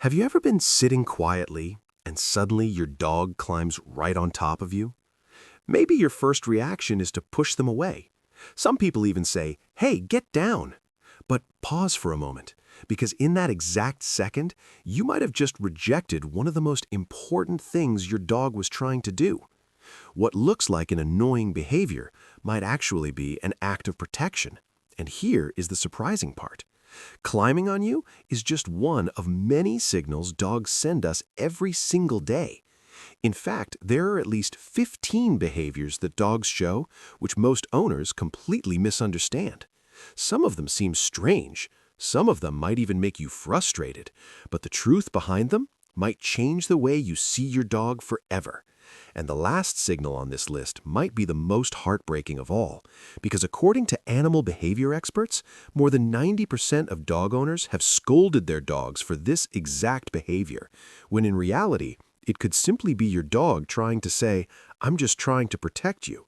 Have you ever been sitting quietly and suddenly your dog climbs right on top of you? Maybe your first reaction is to push them away. Some people even say, "Hey, get down." But pause for a moment, because in that exact second, you might have just rejected one of the most important things your dog was trying to do. What looks like an annoying behavior might actually be an act of protection. And here is the surprising part. Climbing on you is just one of many signals dogs send us every single day. In fact, there are at least 15 behaviors that dogs show which most owners completely misunderstand. Some of them seem strange, some of them might even make you frustrated, but the truth behind them might change the way you see your dog forever. And the last signal on this list might be the most heartbreaking of all, because according to animal behavior experts, more than 90% of dog owners have scolded their dogs for this exact behavior, when in reality, it could simply be your dog trying to say, "I'm just trying to protect you."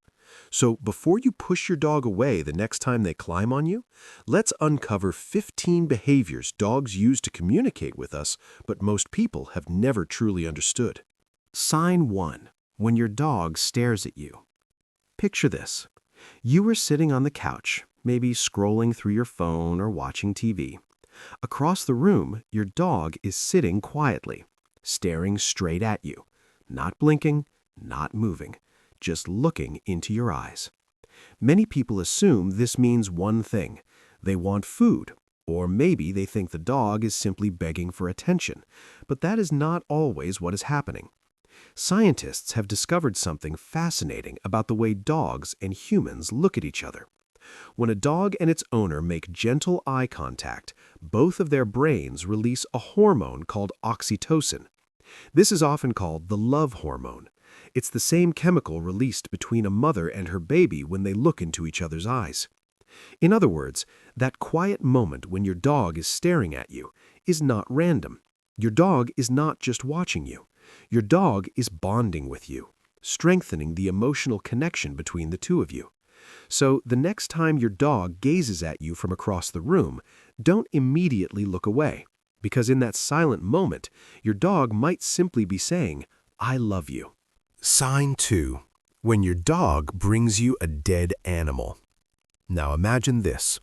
So before you push your dog away the next time they climb on you, let's uncover 15 behaviors dogs use to communicate with us, but most people have never truly understood. Sign 1. When your dog stares at you. Picture this. You are sitting on the couch, maybe scrolling through your phone or watching TV. Across the room, your dog is sitting quietly, staring straight at you, not blinking, not moving, just looking into your eyes. Many people assume this means one thing. They want food, or maybe they think the dog is simply begging for attention, but that is not always what is happening. Scientists have discovered something fascinating about the way dogs and humans look at each other. When a dog and its owner make gentle eye contact, both of their brains release a hormone called oxytocin. This is often called the love hormone. It's the same chemical released between a mother and her baby when they look into each other's eyes. In other words, that quiet moment when your dog is staring at you is not random. Your dog is not just watching you. Your dog is bonding with you, strengthening the emotional connection between the two of you. So the next time your dog gazes at you from across the room, don't immediately look away, because in that silent moment, your dog might simply be saying, "I love you." Sign 2. When your dog brings you a dead animal. Now imagine this.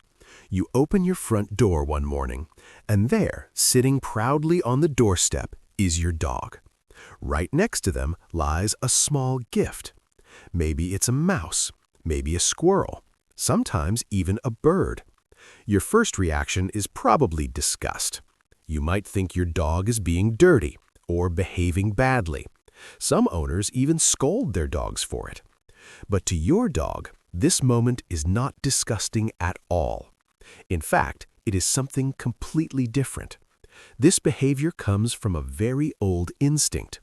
You open your front door one morning, and there, sitting proudly on the doorstep, is your dog. Right next to them lies a small gift. Maybe it's a mouse, maybe a squirrel, sometimes even a bird. Your first reaction is probably disgust. You might think your dog is being dirty or behaving badly. Some owners even scold their dogs for it. But to your dog, this moment is not disgusting at all. In fact, it is something completely different. This behavior comes from a very old instinct.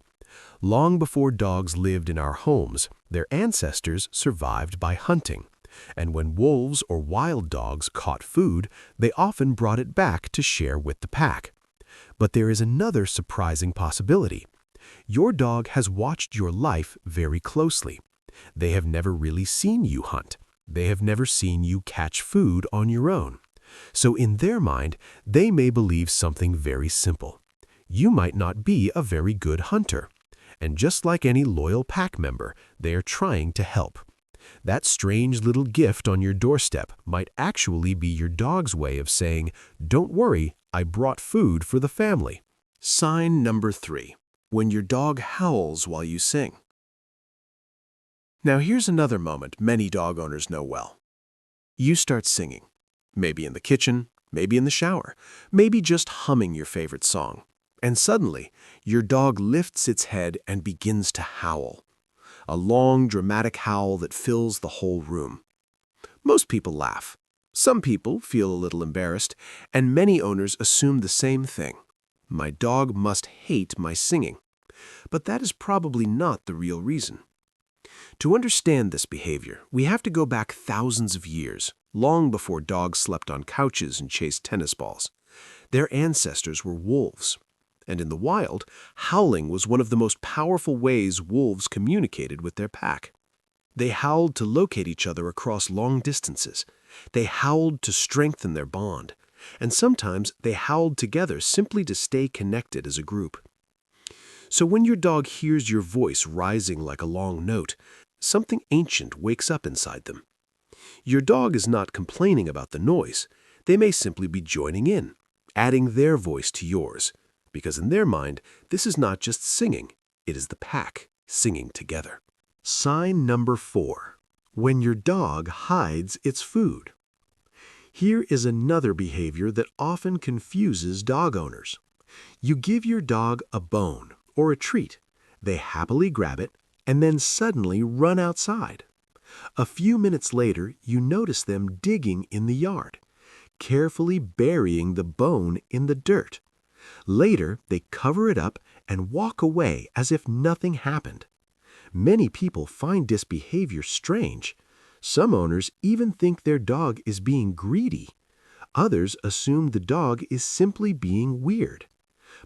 Long before dogs lived in our homes, their ancestors survived by hunting. And when wolves or wild dogs caught food, they often brought it back to share with the pack. But there is another surprising possibility. Your dog has watched your life very closely. They have never really seen you hunt. They have never seen you catch food on your own. So in their mind, they may believe something very simple. You might not be a very good hunter. And just like any loyal pack member, they are trying to help. That strange little gift on your doorstep might actually be your dog's way of saying, "Don't worry, I brought food for the family." Sign number 3. When your dog howls while you sing. Now here's another moment many dog owners know well. You start singing. Maybe in the kitchen, maybe in the shower, maybe just humming your favorite song. And suddenly, your dog lifts its head and begins to howl. A long, dramatic howl that fills the whole room. Most people laugh. Some people feel a little embarrassed, and many owners assume the same thing. My dog must hate my singing. But that is probably not the real reason. To understand this behavior, we have to go back thousands of years, long before dogs slept on couches and chased tennis balls. Their ancestors were wolves. And in the wild, howling was one of the most powerful ways wolves communicated with their pack. They howled to locate each other across long distances. They howled to strengthen their bond. and sometimes they howled together simply to stay connected as a group. So when your dog hears your voice rising like a long note, something ancient wakes up inside them. Your dog is not complaining about the noise. They may simply be joining in, adding their voice to yours, because in their mind, this is not just singing, it is the pack singing together. Sign number 4. When your dog hides its food. Here is another behavior that often confuses dog owners. You give your dog a bone or a treat. They happily grab it and then suddenly run outside. A few minutes later, you notice them digging in the yard, carefully burying the bone in the dirt. Later, they cover it up and walk away as if nothing happened. Many people find this behavior strange. Some owners even think their dog is being greedy. Others assume the dog is simply being weird.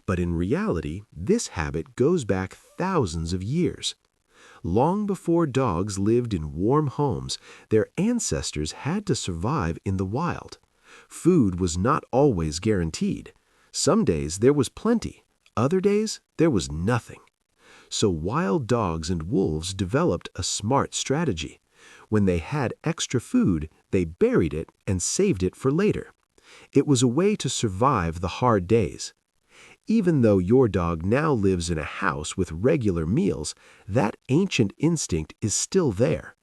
But in reality, this habit goes back thousands of years. Long before dogs lived in warm homes, their ancestors had to survive in the wild. Food was not always guaranteed. Some days there was plenty, other days there was nothing. So wild dogs and wolves developed a smart strategy. When they had extra food, they buried it and saved it for later. It was a way to survive the hard days. Even though your dog now lives in a house with regular meals, that ancient instinct is still there.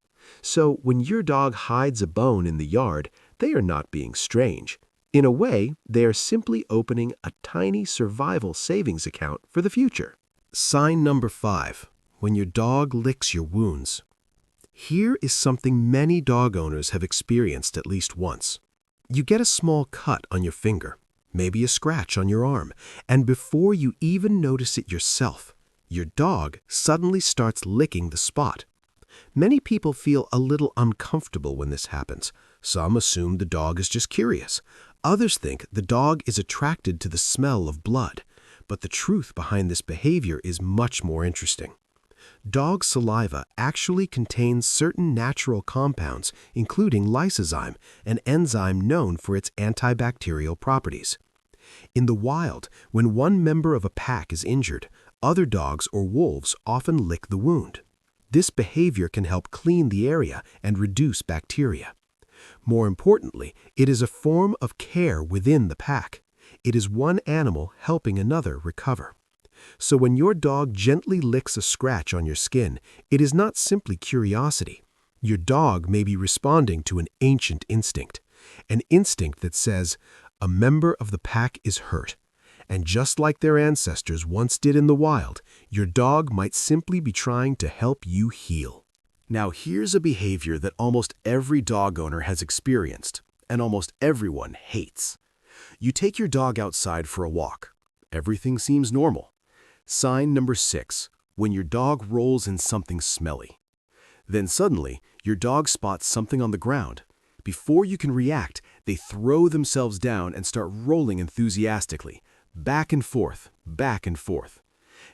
So when your dog hides a bone in the yard, they are not being strange. In a way, they are simply opening a tiny survival savings account for the future. Sign number 5. When your dog licks your wounds. Here is something many dog owners have experienced at least once. You get a small cut on your finger, maybe a scratch on your arm, and before you even notice it yourself, your dog suddenly starts licking the spot. Many people feel a little uncomfortable when this happens. Some assume the dog is just curious. Others think the dog is attracted to the smell of blood. But the truth behind this behavior is much more interesting. Dog saliva actually contains certain natural compounds, including lysozyme, an enzyme known for its antibacterial properties. In the wild, when one member of a pack is injured, other dogs or wolves often lick the wound. This behavior can help clean the area and reduce bacteria. More importantly, it is a form of care within the pack. It is one animal helping another recover. So when your dog gently licks a scratch on your skin, it is not simply curiosity. Your dog may be responding to an ancient instinct, an instinct that says, a member of the pack is hurt. And just like their ancestors once did in the wild, your dog might simply be trying to help you heal. Now here's a behavior that almost every dog owner has experienced, and almost everyone hates. You take your dog outside for a walk. Everything seems normal. Sign number 6, when your dog rolls in something smelly. Then suddenly, your dog spots something on the ground. Before you can react, they throw themselves down and start rolling enthusiastically, back and forth, back and forth.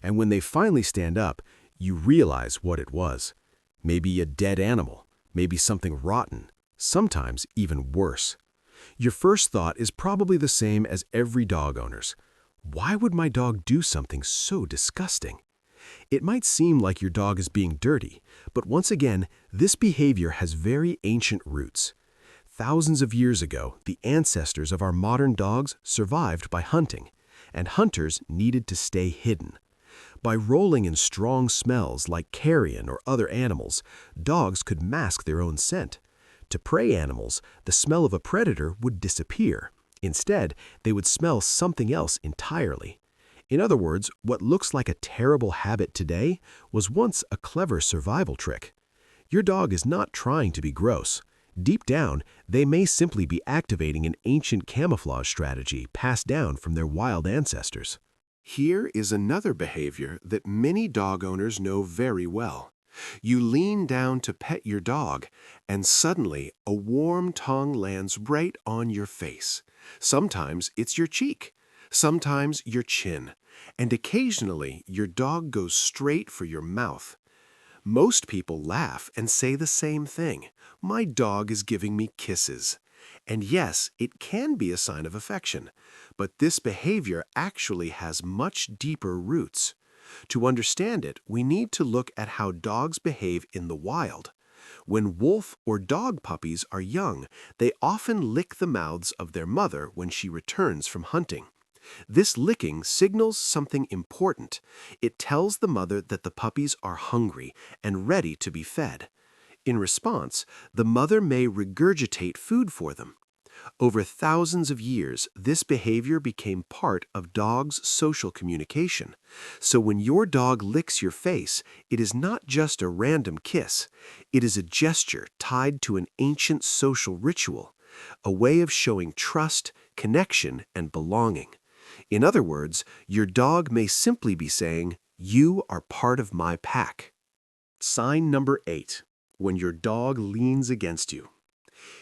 And when they finally stand up, you realize what it was. Maybe a dead animal, maybe something rotten, sometimes even worse. Your first thought is probably the same as every dog owner's. Why would my dog do something so disgusting? It might seem like your dog is being dirty, but once again, this behavior has very ancient roots. Thousands of years ago, the ancestors of our modern dogs survived by hunting, and hunters needed to stay hidden. By rolling in strong smells like carrion or other animals, dogs could mask their own scent. To prey animals, the smell of a predator would disappear. Instead, they would smell something else entirely. In other words, what looks like a terrible habit today was once a clever survival trick. Your dog is not trying to be gross. Deep down, they may simply be activating an ancient camouflage strategy passed down from their wild ancestors. Here is another behavior that many dog owners know very well. You lean down to pet your dog, and suddenly a warm tongue lands right on your face. Sometimes it's your cheek, sometimes your chin, and occasionally your dog goes straight for your mouth. Most people laugh and say the same thing. My dog is giving me kisses. And yes, it can be a sign of affection, but this behavior actually has much deeper roots. To understand it, we need to look at how dogs behave in the wild. When wolf or dog puppies are young, they often lick the mouths of their mother when she returns from hunting. This licking signals something important. It tells the mother that the puppies are hungry and ready to be fed. In response, the mother may regurgitate food for them. Over thousands of years, this behavior became part of dogs' social communication. So when your dog licks your face, it is not just a random kiss. It is a gesture tied to an ancient social ritual, a way of showing trust, connection, and belonging. In other words, your dog may simply be saying, "You are part of my pack." Sign number 8. When your dog leans against you.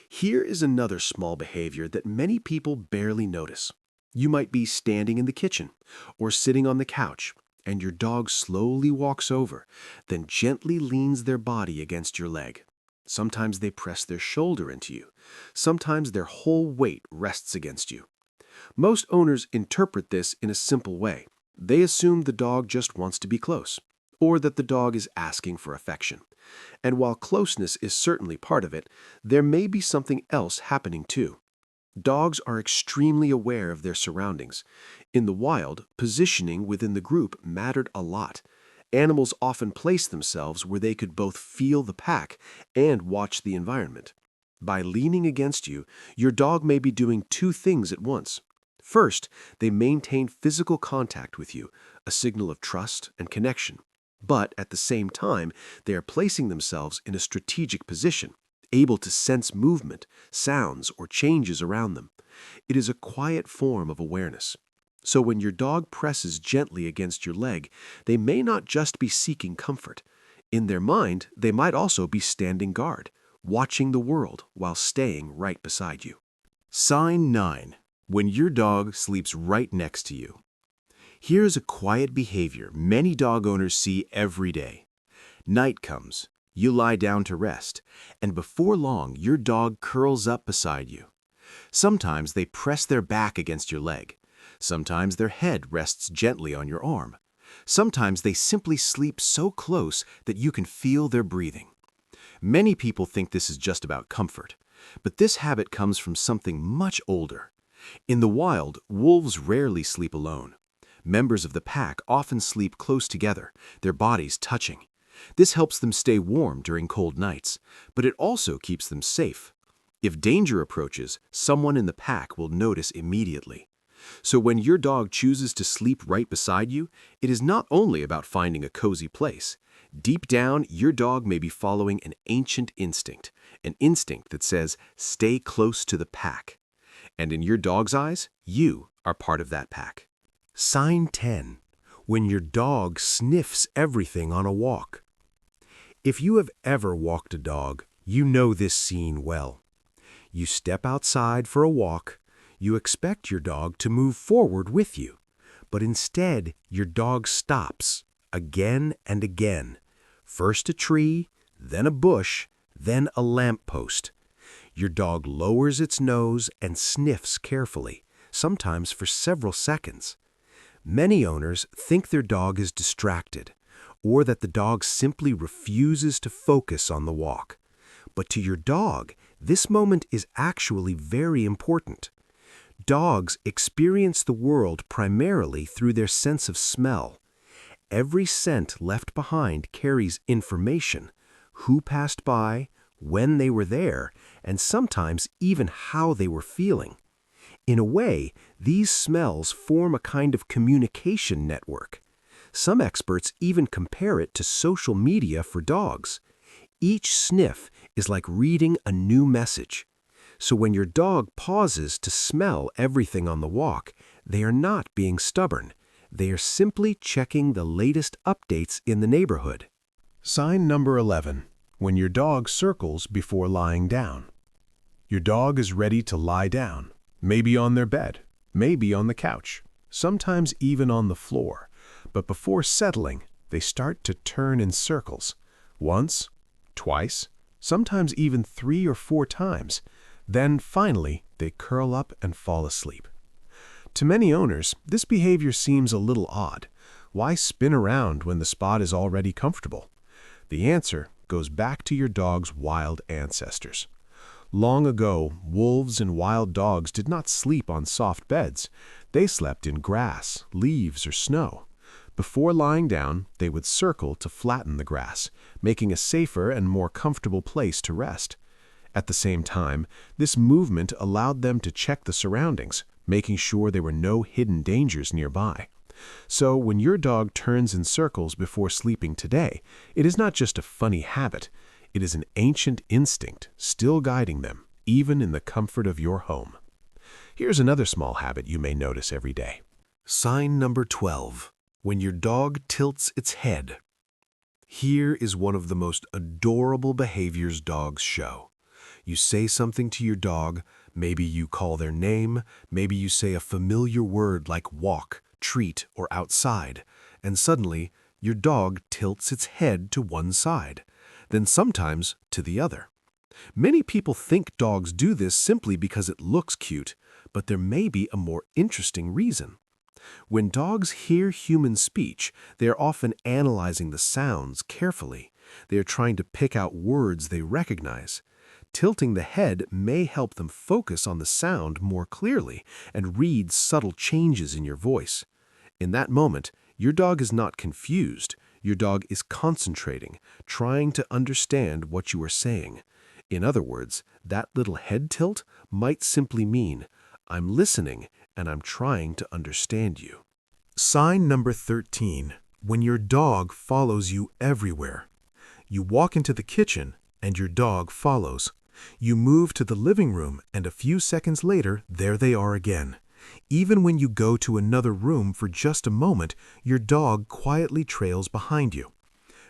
Here is another small behavior that many people barely notice. You might be standing in the kitchen or sitting on the couch, and your dog slowly walks over, then gently leans their body against your leg. Sometimes they press their shoulder into you. Sometimes their whole weight rests against you. Most owners interpret this in a simple way. They assume the dog just wants to be close, or that the dog is asking for affection. And while closeness is certainly part of it, there may be something else happening too. Dogs are extremely aware of their surroundings. In the wild, positioning within the group mattered a lot. Animals often placed themselves where they could both feel the pack and watch the environment. By leaning against you, your dog may be doing two things at once. First, they maintain physical contact with you, a signal of trust and connection. But at the same time, they are placing themselves in a strategic position, able to sense movement, sounds, or changes around them. It is a quiet form of awareness. So when your dog presses gently against your leg, they may not just be seeking comfort. In their mind, they might also be standing guard, watching the world while staying right beside you. Sign 9. When your dog sleeps right next to you. Here's a quiet behavior many dog owners see every day. Night comes, you lie down to rest, and before long, your dog curls up beside you. Sometimes they press their back against your leg. Sometimes their head rests gently on your arm. Sometimes they simply sleep so close that you can feel their breathing. Many people think this is just about comfort, but this habit comes from something much older. In the wild, wolves rarely sleep alone. Members of the pack often sleep close together, their bodies touching. This helps them stay warm during cold nights, but it also keeps them safe. If danger approaches, someone in the pack will notice immediately. So when your dog chooses to sleep right beside you, it is not only about finding a cozy place. Deep down, your dog may be following an ancient instinct, an instinct that says, "Stay close to the pack." And in your dog's eyes, you are part of that pack. Sign 10. When your dog sniffs everything on a walk. If you have ever walked a dog, you know this scene well. You step outside for a walk. You expect your dog to move forward with you, but instead your dog stops again and again. First a tree, then a bush, then a lamppost. Your dog lowers its nose and sniffs carefully, sometimes for several seconds. Many owners think their dog is distracted, or that the dog simply refuses to focus on the walk. But to your dog, this moment is actually very important. Dogs experience the world primarily through their sense of smell. Every scent left behind carries information: who passed by, when they were there, and sometimes even how they were feeling. In a way, these smells form a kind of communication network. Some experts even compare it to social media for dogs. Each sniff is like reading a new message. So when your dog pauses to smell everything on the walk, they are not being stubborn. They are simply checking the latest updates in the neighborhood. Sign number 11. When your dog circles before lying down. Your dog is ready to lie down. Maybe on their bed, maybe on the couch, sometimes even on the floor. But before settling, they start to turn in circles. Once, twice, sometimes even 3 or 4 times. Then, finally, they curl up and fall asleep. To many owners, this behavior seems a little odd. Why spin around when the spot is already comfortable? The answer goes back to your dog's wild ancestors. Long ago, wolves and wild dogs did not sleep on soft beds. They slept in grass, leaves, or snow. Before lying down, they would circle to flatten the grass, making a safer and more comfortable place to rest. At the same time, this movement allowed them to check the surroundings, making sure there were no hidden dangers nearby. So when your dog turns in circles before sleeping today, it is not just a funny habit. It is an ancient instinct still guiding them, even in the comfort of your home. Here's another small habit you may notice every day. Sign number 12. When your dog tilts its head. Here is one of the most adorable behaviors dogs show. You say something to your dog, maybe you call their name, maybe you say a familiar word like walk, treat, or outside, and suddenly your dog tilts its head to one side, then sometimes to the other. Many people think dogs do this simply because it looks cute, but there may be a more interesting reason. When dogs hear human speech, they are often analyzing the sounds carefully. They are trying to pick out words they recognize. Tilting the head may help them focus on the sound more clearly and read subtle changes in your voice. In that moment, your dog is not confused. Your dog is concentrating, trying to understand what you are saying. In other words, that little head tilt might simply mean, I'm listening and I'm trying to understand you. Sign number 13. When your dog follows you everywhere. You walk into the kitchen and your dog follows. You move to the living room and a few seconds later, there they are again. Even when you go to another room for just a moment, your dog quietly trails behind you.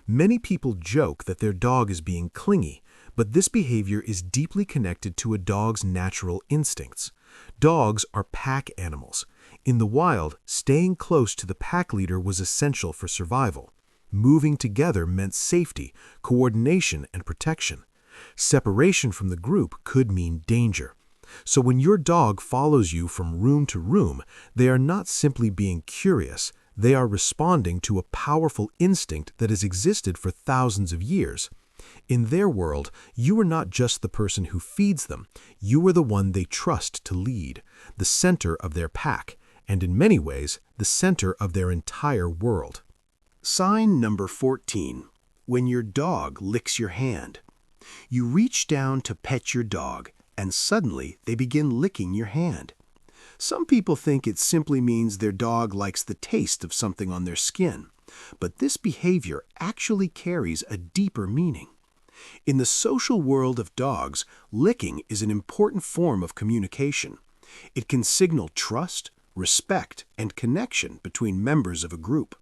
Many people joke that their dog is being clingy, but this behavior is deeply connected to a dog's natural instincts. Dogs are pack animals. In the wild, staying close to the pack leader was essential for survival. Moving together meant safety, coordination, and protection. Separation from the group could mean danger. So when your dog follows you from room to room, they are not simply being curious, they are responding to a powerful instinct that has existed for thousands of years. In their world, you are not just the person who feeds them, you are the one they trust to lead, the center of their pack, and in many ways, the center of their entire world. Sign number 14. When your dog licks your hand. You reach down to pet your dog, and suddenly they begin licking your hand. Some people think it simply means their dog likes the taste of something on their skin, but this behavior actually carries a deeper meaning. In the social world of dogs, licking is an important form of communication. It can signal trust, respect, and connection between members of a group.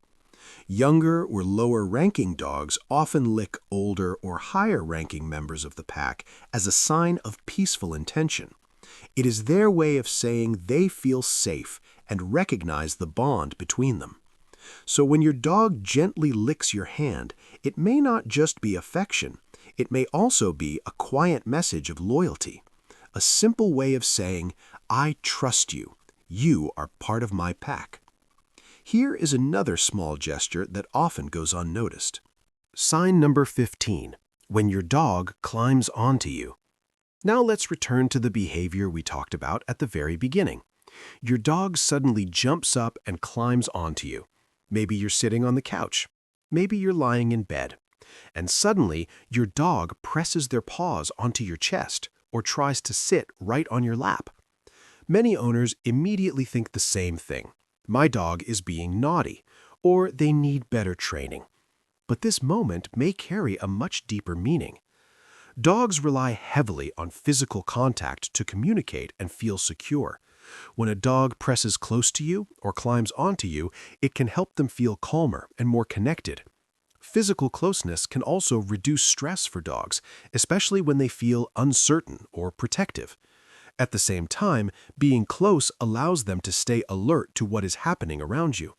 Younger or lower-ranking dogs often lick older or higher-ranking members of the pack as a sign of peaceful intention. It is their way of saying they feel safe and recognize the bond between them. So when your dog gently licks your hand, it may not just be affection, it may also be a quiet message of loyalty, a simple way of saying, I trust you, you are part of my pack. Here is another small gesture that often goes unnoticed. Sign number 15. When your dog climbs onto you. Now let's return to the behavior we talked about at the very beginning. Your dog suddenly jumps up and climbs onto you. Maybe you're sitting on the couch. Maybe you're lying in bed. And suddenly, your dog presses their paws onto your chest or tries to sit right on your lap. Many owners immediately think the same thing. My dog is being naughty, or they need better training. But this moment may carry a much deeper meaning. Dogs rely heavily on physical contact to communicate and feel secure. When a dog presses close to you or climbs onto you, it can help them feel calmer and more connected. Physical closeness can also reduce stress for dogs, especially when they feel uncertain or protective. At the same time, being close allows them to stay alert to what is happening around you.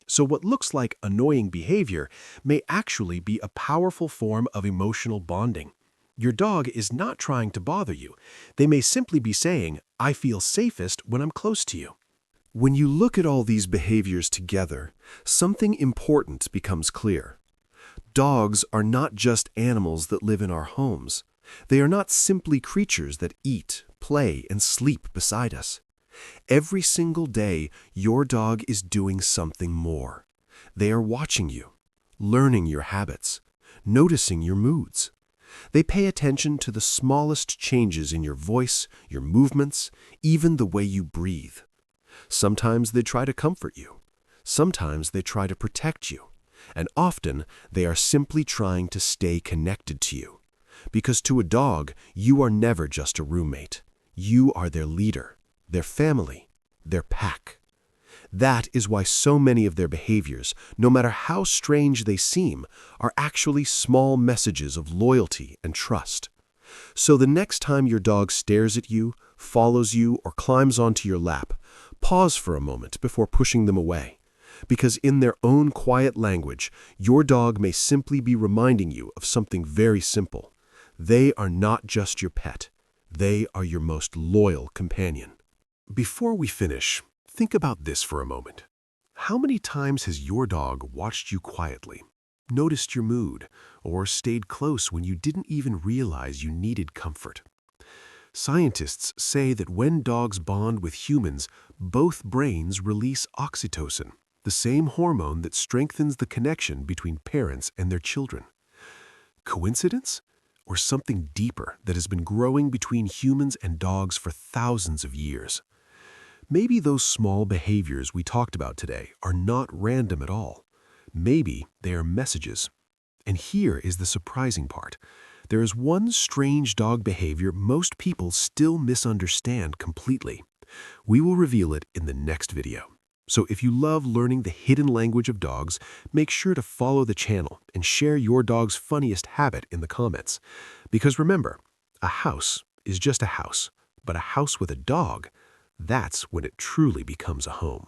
So what looks like annoying behavior may actually be a powerful form of emotional bonding. Your dog is not trying to bother you. They may simply be saying, "I feel safest when I'm close to you." When you look at all these behaviors together, something important becomes clear. Dogs are not just animals that live in our homes. They are not simply creatures that eat, play, and sleep beside us. Every single day, your dog is doing something more. They are watching you, learning your habits, noticing your moods. They pay attention to the smallest changes in your voice, your movements, even the way you breathe. Sometimes they try to comfort you. Sometimes they try to protect you. And often they are simply trying to stay connected to you. Because to a dog, you are never just a roommate. You are their leader, their family, their pack. That is why so many of their behaviors, no matter how strange they seem, are actually small messages of loyalty and trust. So the next time your dog stares at you, follows you, or climbs onto your lap, pause for a moment before pushing them away. Because in their own quiet language, your dog may simply be reminding you of something very simple. They are not just your pet. They are your most loyal companion. Before we finish, think about this for a moment. How many times has your dog watched you quietly, noticed your mood, or stayed close when you didn't even realize you needed comfort? Scientists say that when dogs bond with humans, both brains release oxytocin, the same hormone that strengthens the connection between parents and their children. Coincidence? Or something deeper that has been growing between humans and dogs for thousands of years? Maybe those small behaviors we talked about today are not random at all. Maybe they are messages. And here is the surprising part. There is one strange dog behavior most people still misunderstand completely. We will reveal it in the next video. So if you love learning the hidden language of dogs, make sure to follow the channel and share your dog's funniest habit in the comments. Because remember, a house is just a house, but a house with a dog, that's when it truly becomes a home.